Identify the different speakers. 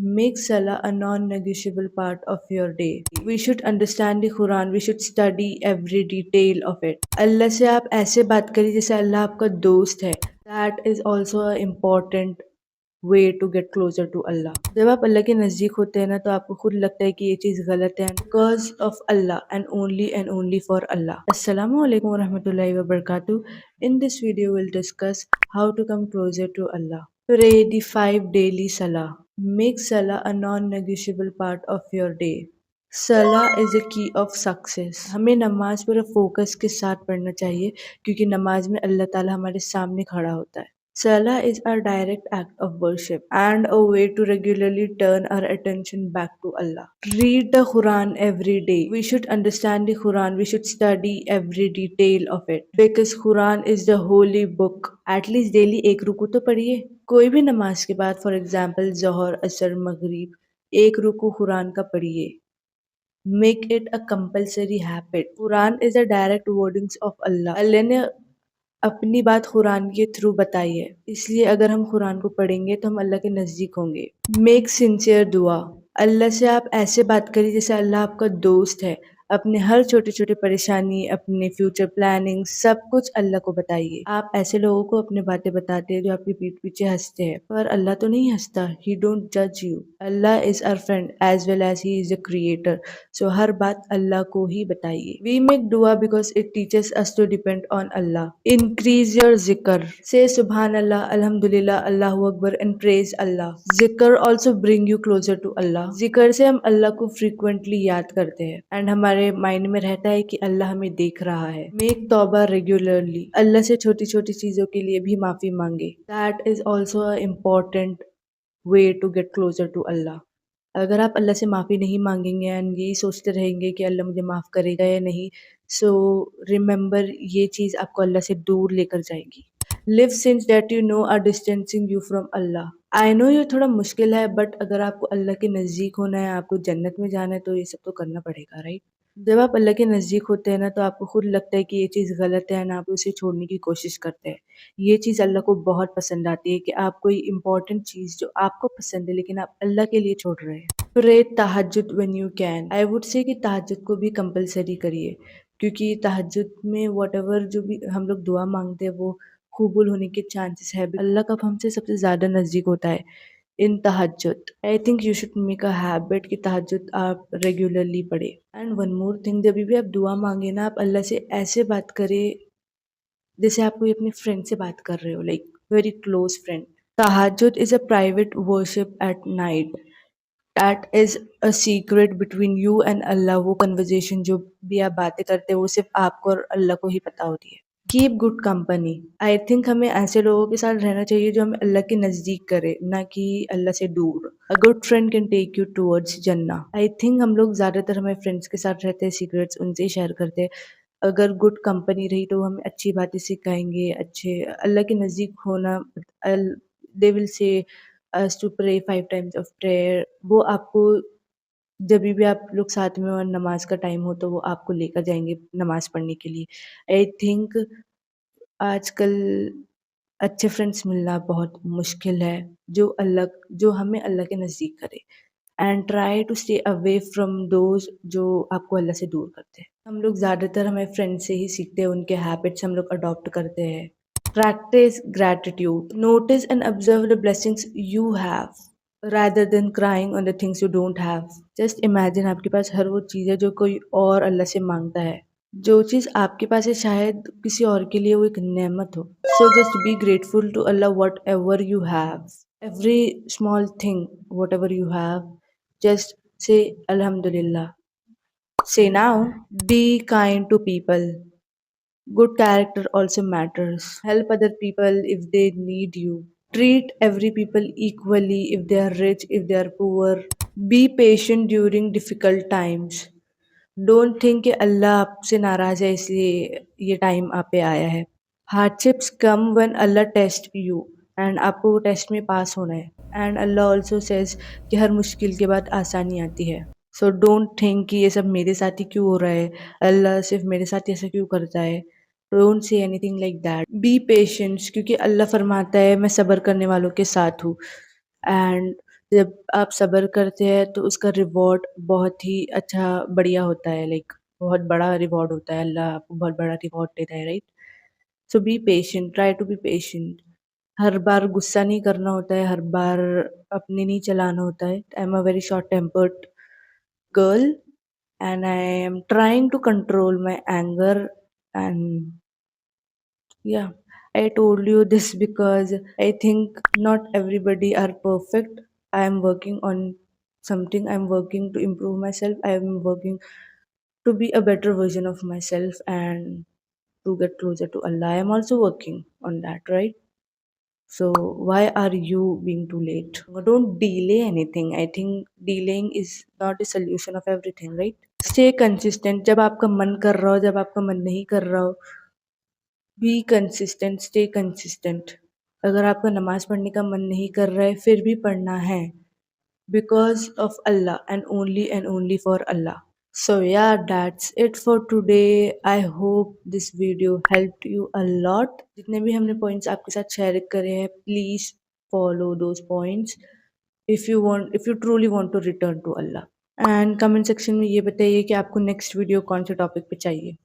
Speaker 1: Make Salah a non-negotiable part of your day. We should understand the Quran. We should study every detail of it. अल्लाह से आप ऐसे बात करिए जैसे अल्लाह आपका दोस्त है. That is also an important way to get closer to Allah. जब आप अल्लाह के नज़दीक होते हैं ना तो आपको खुद लगता है कि ये चीज़ गलत है because of Allah and only for Allah. Assalamu alaikum warahmatullahi wabarakatuh. In this video we'll discuss how to come closer to Allah. Pray the 5 daily salah. Make salah a non-negotiable part of your day. सलाह is a की of success. हमें नमाज पूरा focus के साथ पढ़ना चाहिए क्योंकि नमाज में अल्लाह ताला हमारे सामने खड़ा होता है. Salah is a direct act of worship and a way to regularly turn our attention back to Allah. Read the Quran every day. We should understand the Quran. We should study every detail of it because Quran is the holy book. At least daily एक रुकू तो पढ़िए. कोई भी नमाज के बाद, for example ज़ोहर, असर, मगरिब, एक रुकू कुरान का पढ़िए. Make it a compulsory habit. Quran is a direct wordings of Allah. अल्लाह ने अपनी बात कुरान के थ्रू बताई है, इसलिए अगर हम कुरान को पढ़ेंगे तो हम अल्लाह के नज़दीक होंगे. मेक सिंसियर दुआ. अल्लाह से आप ऐसे बात करिए जैसे अल्लाह आपका दोस्त है. अपने हर छोटे छोटे परेशानी, अपने फ्यूचर प्लानिंग, सब कुछ अल्लाह को बताइए. आप ऐसे लोगों को अपनी बातें बताते हैं जो आपकी पीठ पीछे हंसते हैं, पर अल्लाह तो नहीं हंसता. ही डोंट जज you. Allah is our friend as well as he is the creator. So हर बात अल्लाह को ही बताइए. वी मेक दुआ because it teaches us to depend on Allah. Increase your zikr. Say Subhanallah, Alhamdulillah, Allahu Akbar and praise Allah. Zikr also bring you closer to Allah. जिक्र से हम अल्लाह को frequently याद करते हैं and हमारे माइंड में रहता है कि अल्लाह हमें देख रहा है. Make तौबा regularly. अल्लाह से छोटी छोटी चीज़ों के लिए भी माफ़ी मांगे. That is also a important way to get closer to Allah. अगर आप अल्लाह से माफ़ी नहीं मांगेंगे एंड यही सोचते रहेंगे कि अल्लाह मुझे माफ़ करेगा या नहीं, सो रिमेंबर ये चीज़ आपको अल्लाह से दूर लेकर जाएगी. Live since that you know are distancing you from Allah. I know ये थोड़ा मुश्किल है बट अगर आपको अल्लाह के नज़दीक होना है, आपको जन्नत में जाना है तो ये सब तो करना पड़ेगा, राइट? जब आप अल्लाह के नज़दीक होते हैं ना तो आपको खुद लगता है कि ये चीज़ गलत है एंड आप उसे छोड़ने की कोशिश करते हैं. ये चीज़ अल्लाह को बहुत पसंद आती है कि आप कोई इम्पोर्टेंट चीज़ जो आपको पसंद है लेकिन आप अल्लाह के लिए छोड़ रहे हैं. प्रे तहज्जुद when you can. I would say कि तहज्जुद को भी कंपलसरी करिए क्योंकि तहज्जुद में व्हाटएवर जो भी हम लोग दुआ मांगते हैं वो कबूल होने के चांसेस है. अल्लाह कब हमसे सबसे ज़्यादा नज़दीक होता है इन तहज्जुद. I think you should make a habit कि तहज्जुद आप रेगुलरली पढ़े. एंड वन मोर थिंग, जब भी आप दुआ मांगे ना आप अल्लाह से ऐसे बात करें जैसे आप कोई अपने फ्रेंड से बात कर रहे हो, लाइक वेरी क्लोज फ्रेंड. तहज्जुद is a private worship at night. That is a secret between you and Allah. वो कन्वर्जेशन जो भी आप बातें करते हो वो सिर्फ आपको और अल्लाह को ही पता होती है. Keep good company. I think हमें ऐसे लोगों के साथ रहना चाहिए जो हमें अल्लाह के नज़दीक करे, ना कि अल्लाह से दूर. A good friend can take you towards जन्ना. आई थिंक हम लोग ज़्यादातर हमारे फ्रेंड्स के साथ रहते हैं, सीक्रेट्स उनसे ही शेयर करते हैं. अगर गुड कंपनी रही तो हमें अच्छी बातें सिखाएंगे, अच्छे अल्लाह के नज़दीक होना. They will say us to pray 5 times of prayer. वो आपको जब भी आप लोग साथ में और नमाज का टाइम हो तो वो आपको लेकर जाएंगे नमाज पढ़ने के लिए. आई थिंक आजकल अच्छे फ्रेंड्स मिलना बहुत मुश्किल है जो हमें अल्लाह के नज़दीक करे. And try to stay away from those जो आपको अल्लाह से दूर करते हैं. हम लोग ज़्यादातर हमारे फ्रेंड से ही सीखते हैं, उनके हैबिट्स हम लोग अडॉप्ट करते हैं. Practice gratitude. Notice and observe the blessings you have rather than crying on the things you don't have. Just imagine आपके पास हर वो चीज़ है जो कोई और अल्लाह से मांगता है. जो चीज़ आपके पास है शायद किसी और के लिए वो एक नेमत हो. So just be grateful to Allah whatever you have. Every small thing, whatever you have, just say Alhamdulillah. Say now, be kind to people. Good character also matters. Help other people if they need you. Treat every people equally if they are rich, if they are poor. Be patient during difficult times. Don't think कि अल्लाह आपसे नाराज़ है इसलिए ये time आप पे आया है. Hardships come when Allah test you and आपको वो टेस्ट में पास होना है. एंड अल्लाह ऑल्सो सेज कि हर मुश्किल के बाद आसानी आती है. सो डोंट थिंक कि ये सब मेरे साथ ही क्यों हो रहा है, अल्लाह सिर्फ मेरे साथ ऐसा क्यों करता है. Don't say anything like that. B patience क्योंकि अल्लाह फरमाता है मैं सब्र करने वालों के साथ हूँ. एंड जब आप सब्र करते हैं तो उसका रिवॉर्ड बहुत ही अच्छा बढ़िया होता है, लाइक बहुत बड़ा रिवॉर्ड होता है, अल्लाह आपको बहुत बड़ा रिवॉर्ड देता है, right? So be patient, try to be patient. हर बार गुस्सा नहीं करना होता है, हर बार अपने नहीं चलाना होता है। I am a very short tempered girl and I am trying to control my anger. And yeah, I told you this because I think not everybody are perfect. I am working on something. I'm working to improve myself. I am working to be a better version of myself and to get closer to Allah. I am also working on that, right? So why are you being too late? Don't delay anything. I think delaying is not a solution of everything, right? Stay consistent. जब आपका मन कर रहा हो, जब आपका मन नहीं कर रहा हो, बी कंसिस्टेंट, स्टे कंसिस्टेंट। अगर आपका नमाज पढ़ने का मन नहीं कर रहा है फिर भी पढ़ना है, because of Allah and only for Allah. So yeah that's it for today. I hope this video helped you a lot. जितने भी हमने पॉइंट्स आपके साथ शेयर करे हैं, please follow those points if you truly want to return to Allah. And comment section में ये बताइए कि आपको नेक्स्ट वीडियो कौन से टॉपिक पे चाहिए।